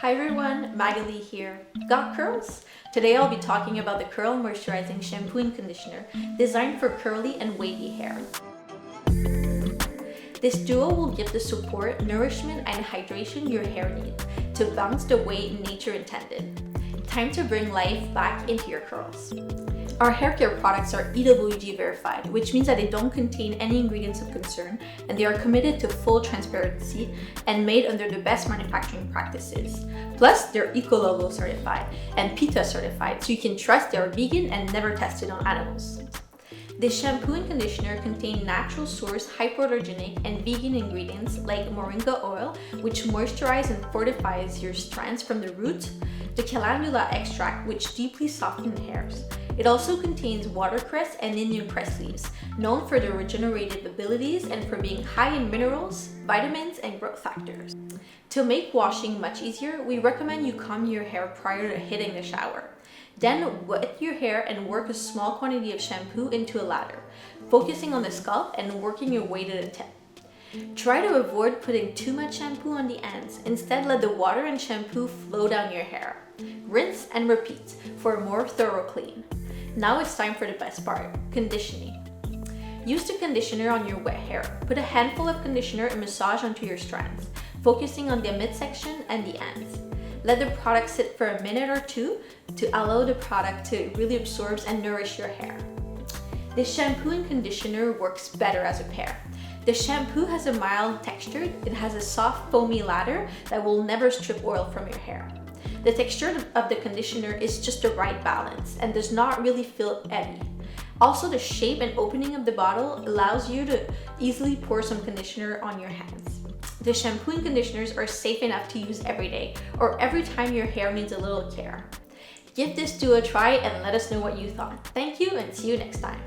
Hi everyone, Magali here. Got curls? Today I'll be talking about the Curl Moisturizing Shampoo and Conditioner designed for curly and wavy hair. This duo will give the support, nourishment, and hydration your hair needs to bounce the way nature intended. Time to bring life back into your curls. Our hair care products are EWG verified, which means that they don't contain any ingredients of concern and they are committed to full transparency and made under the best manufacturing practices. Plus, they're Eco-Logo certified and PETA certified, so you can trust they are vegan and never tested on animals. This shampoo and conditioner contain natural source hypoallergenic and vegan ingredients like moringa oil, which moisturize and fortifies your strands from the root, the calendula extract, which deeply softens hairs. It also contains watercress and Indian press leaves, known for their regenerative abilities and for being high in minerals, vitamins, and growth factors. To make washing much easier, we recommend you comb your hair prior to hitting the shower. Then wet your hair and work a small quantity of shampoo into a lather, focusing on the scalp and working your way to the tip. Try to avoid putting too much shampoo on the ends. Instead, let the water and shampoo flow down your hair. Rinse and repeat for a more thorough clean. Now it's time for the best part, conditioning. Use the conditioner on your wet hair. Put a handful of conditioner and massage onto your strands, focusing on the midsection and the ends. Let the product sit for a minute or two to allow the product to really absorb and nourish your hair. The shampoo and conditioner works better as a pair. The shampoo has a mild texture. It has a soft foamy lather that will never strip oil from your hair. The texture of the conditioner is just the right balance and does not really feel heavy. Also, the shape and opening of the bottle allows you to easily pour some conditioner on your hands. The shampoo and conditioners are safe enough to use every day or every time your hair needs a little care. Give this duo a try and let us know what you thought. Thank you and see you next time.